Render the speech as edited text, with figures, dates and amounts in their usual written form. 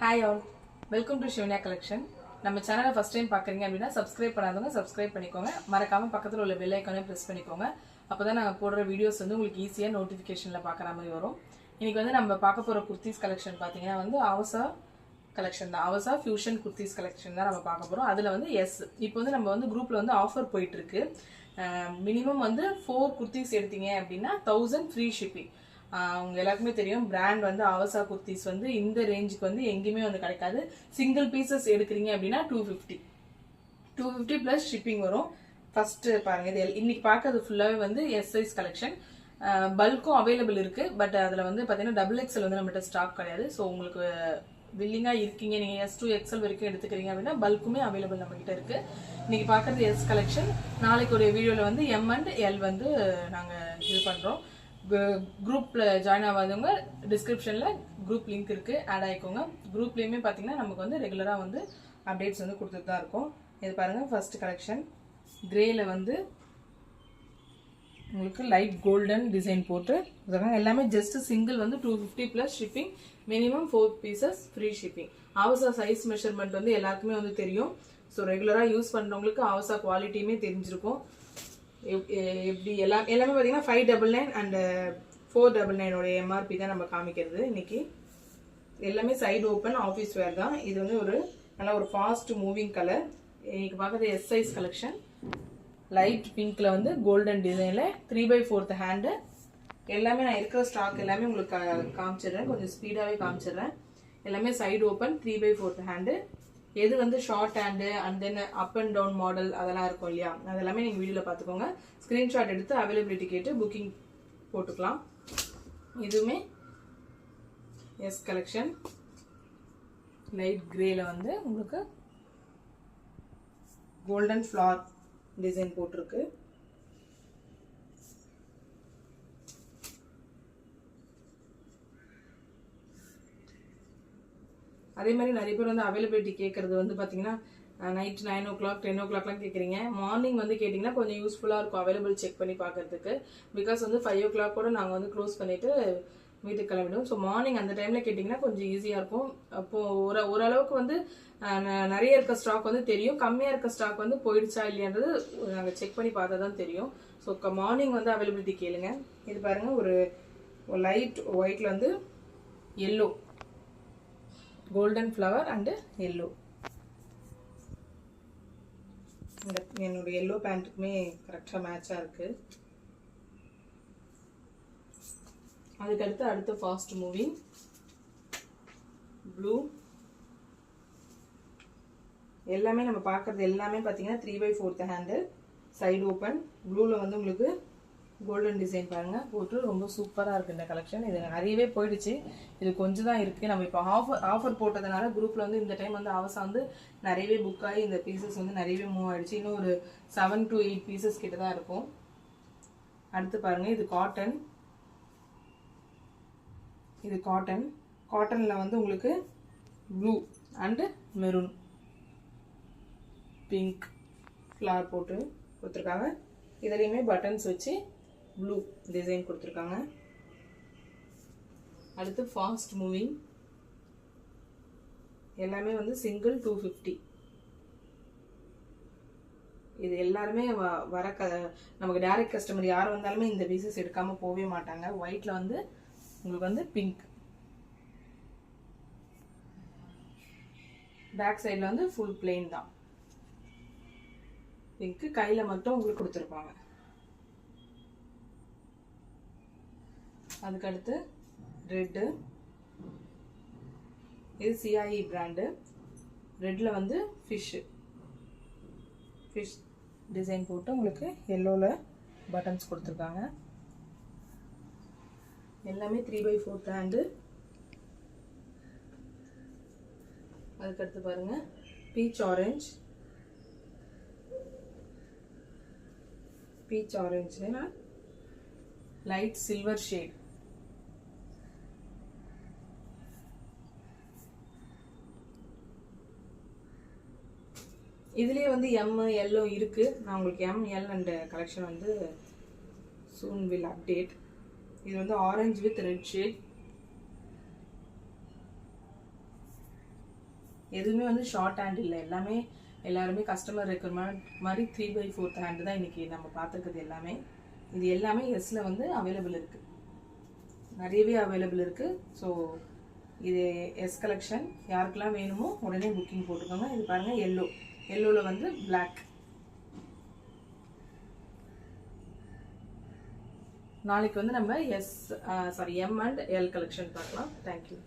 Hi all, welcome to Shivanya Collection. நம்ம சேனலை first time பார்க்குறீங்க அப்படின்னா சப்ஸ்கிரைப் பண்ணாதவங்க சப்ஸ்கிரைப் பண்ணிக்கோங்க. மறக்காம பக்கத்தில் உள்ள பெல் ஐக்கானை ப்ரெஸ் பண்ணிக்கோங்க. அப்போ தான் நாங்கள் போடுற வீடியோஸ் வந்து உங்களுக்கு ஈஸியாக நோட்டிஃபிகேஷனில் பார்க்குற மாதிரி வரும். இன்றைக்கி வந்து நம்ம பார்க்க போகிற குர்த்திஸ் கலெக்ஷன் பார்த்தீங்கன்னா வந்து அவசா கலெக்ஷன் தான். அவசா ஃபியூஷன் குர்த்திஸ் கலெக்ஷன் தான் நம்ம பார்க்க போகிறோம். அதில் வந்து இப்போ வந்து நம்ம வந்து குரூப்பில் வந்து ஆஃபர் போயிட்டுருக்கு. மினிமம் வந்து 4 குர்த்திஸ் எடுத்தீங்க அப்படின்னா 1000 ஃப்ரீ ஷிப்பிங். அவங்க எல்லாருக்குமே தெரியும் பிராண்ட் வந்து அவசா குர்த்திஸ் வந்து இந்த ரேஞ்சுக்கு வந்து எங்கேயுமே வந்து கிடைக்காது. சிங்கிள் பீசஸ் எடுக்கிறீங்க அப்படின்னா 250 ப்ளஸ் ஷிப்பிங் வரும். ஃபர்ஸ்ட் பாருங்க, இது இன்னைக்கு பார்க்கறது ஃபுல்லாகவே வந்து எஸ் சைஸ் கலெக்ஷன். பல்க்கும் அவைலபிள் இருக்கு. பட் அதில் வந்து பார்த்தீங்கன்னா XXL வந்து நம்மகிட்ட ஸ்டாக் கிடையாது. ஸோ உங்களுக்கு வில்லிங்காக இருக்கீங்க, நீங்கள் S to XL வரைக்கும் எடுத்துக்கிறீங்க அப்படின்னா பல்க்குமே அவைலபிள் நம்மகிட்ட இருக்கு. இன்னைக்கு பார்க்கறது எஸ் கலெக்ஷன். நாளைக்கு ஒரு வீடியோவில் வந்து M and L வந்து நாங்கள் இது பண்ணுறோம். குரூப்ல ஜாயின் ஆகாதவங்க டிஸ்கிரிப்ஷன்ல குரூப் லிங்க் இருக்கு, ஆட் ஆயிக்கோங்க. குரூப்லயுமே பாத்தீங்கன்னா நமக்கு வந்து ரெகுலரா வந்து அப்டேட்ஸ் வந்து கொடுத்துட்டு தான் இருக்கும். இது பாருங்க, ஃபர்ஸ்ட் கலெக்ஷன் கிரேல வந்து உங்களுக்கு லைட் கோல்டன் டிசைன் போட்டு எல்லாமே ஜஸ்ட் சிங்கிள் வந்து 250 plus shipping. Minimum 4 pieces free shipping. அவசா சைஸ் மெஷர்மெண்ட் வந்து எல்லாருக்குமே வந்து தெரியும். ஸோ ரெகுலரா யூஸ் பண்றவங்களுக்கு அவசா குவாலிட்டியுமே தெரிஞ்சிருக்கும். எப்படி எல்லாமே பார்த்தீங்கன்னா 599 அண்ட் 499 MRP தான் நம்ம காமிக்கிறது. இன்னைக்கு எல்லாமே சைடு ஓப்பன் ஆஃபீஸ் வேர் தான். இது வந்து ஒரு நல்ல ஒரு ஃபாஸ்ட் மூவிங் கலர். இன்னைக்கு பார்க்குறது எஸ் சைஸ் கலெக்ஷன். லைட் பிங்க்ல வந்து கோல்டன் டிசைன்ல 3/4 ஹேண்டு. எல்லாமே நான் இருக்கிற ஸ்டாக் எல்லாமே உங்களுக்கு காமிச்சிடுறேன், கொஞ்சம் ஸ்பீடாகவே காமிச்சிடுறேன். எல்லாமே சைடு ஓப்பன் 3/4 ஹேண்டு. எது வந்து short hand and then up and down model அதெல்லாம் இருக்கும் இல்லையா, அதெல்லாமே நீங்கள் வீடியோவில் பார்த்துக்கோங்க. ஸ்க்ரீன்ஷாட் எடுத்து அவைலபிலிட்டி கேட்டு புக்கிங் போட்டுக்கலாம். இதுவுமே எஸ் கலெக்ஷன். லைட் கிரேல வந்து உங்களுக்கு கோல்டன் ஃப்ளார் டிசைன் போட்டிருக்கு. அதே மாதிரி நிறைய பேர் வந்து அவைலபிலிட்டி கேட்கறது வந்து பார்த்தீங்கன்னா நைட் 9 o'clock 10 o'clockலாம் கேட்குறீங்க. மார்னிங் வந்து கேட்டிங்கன்னா கொஞ்சம் யூஸ்ஃபுல்லாக இருக்கும் அவைலபிள் செக் பண்ணி பார்க்கறதுக்கு. பிகாஸ் வந்து 5 o'clock கூட நாங்கள் வந்து க்ளோஸ் பண்ணிவிட்டு வீட்டுக்கு கிளம்பிடுவோம். ஸோ மார்னிங் அந்த டைமில் கேட்டிங்கன்னா கொஞ்சம் ஈஸியாக இருக்கும். அப்போது ஓரளவுக்கு வந்து நிறைய இருக்க ஸ்டாக் வந்து தெரியும், கம்மியாக இருக்க ஸ்டாக் வந்து போயிடுச்சா இல்லையான்றது நாங்கள் செக் பண்ணி பார்த்தா தான் தெரியும். ஸோ மார்னிங் வந்து அவைலபிலிட்டி கேளுங்க. இது பாருங்கள், ஒரு லைட் ஒயிட்டில் வந்து yellow, golden flower and yellow. என்னோட எல்லோ பேண்ட்டுக்குமே கரெக்டாக மேட்சாக இருக்கு. அதுக்கடுத்து அடுத்த ஃபாஸ்ட் மூவிங் ப்ளூ. எல்லாமே நம்ம பார்க்கறது எல்லாமே பார்த்தீங்கன்னா 3/4 ஹேண்டு, சைடு ஓப்பன். ப்ளூவில் வந்து உங்களுக்கு கோல்டன் டிசைன் பாருங்க போட்டு ரொம்ப சூப்பராக இருக்குது இந்த கலெக்ஷன். இது நிறையவே போயிடுச்சு, இது கொஞ்சம் தான் இருக்குது. நம்ம இப்போ ஆஃபர் போட்டதுனால குரூப்பில் வந்து இந்த டைம் வந்து அவசா வந்து நிறையவே புக் ஆகி இந்த பீசஸ் வந்து நிறையவே மூவ் ஆகிடுச்சு. இன்னும் ஒரு 7 to 8 பீசஸ் கிட்ட தான் இருக்கும். அடுத்து பாருங்கள், இது காட்டன். இது காட்டனில் வந்து உங்களுக்கு blue and maroon pink flower போட்டு கொடுத்துருக்காங்க. இதுலேயுமே பட்டன்ஸ் வச்சு ப்ளூ டிசைன் கொடுத்துருக்காங்க. அடுத்து ஃபாஸ்ட் மூவிங் எல்லாமே வந்து சிங்கிள் 250. இது எல்லாருமே நமக்கு டைரக்ட் கஸ்டமர் யார் வந்தாலுமே இந்த பீசஸ் எடுக்காம போகவே மாட்டாங்க. ஒயிட்ல வந்து உங்களுக்கு வந்து பிங்க், பேக் சைடில் வந்து ஃபுல் பிளெயின் தான். பிங்க் கையில் மட்டும் உங்களுக்கு கொடுத்துருப்பாங்க. அதுக்கடுத்து ரெட்டு. இது CIE பிராண்டு. ரெட்டில் வந்து ஃபிஷ் டிசைன் போட்டு உங்களுக்கு எல்லோவில் பட்டன்ஸ் கொடுத்துருக்காங்க. எல்லாமே 3/4 ஹேண்டு. அதுக்கடுத்து பாருங்க, பீச் ஆரஞ்சுனா லைட் சில்வர் ஷேட். இதுலேயே வந்து M எல்லோ இருக்கு. நான் உங்களுக்கு M L அண்ட் கலெக்ஷன் வந்து சூன் வில் அப்டேட். இது வந்து ஆரஞ்சு வித் ரெட் ஷேட். எதுவுமே வந்து ஷார்ட் ஹேண்ட் இல்லை, எல்லாருமே கஸ்டமர் ரெக்குயர்மெண்ட் மாதிரி 3/4 ஹேண்ட் தான் இன்னைக்கு நம்ம பார்த்துருக்குது எல்லாமே. இது எல்லாமே எஸ்ல வந்து அவைலபிள் இருக்கு, நிறையவே அவைலபிள் இருக்கு. ஸோ இது எஸ் கலெக்ஷன், யாருக்கெல்லாம் வேணுமோ உடனே புக்கிங் போட்டுக்கோங்க. இது பாருங்க எல்லோவில் வந்து பிளாக். நாளைக்கு வந்து நம்ம எம் அண்ட் எல் கலெக்ஷன் பார்க்கலாம். தேங்க்யூ.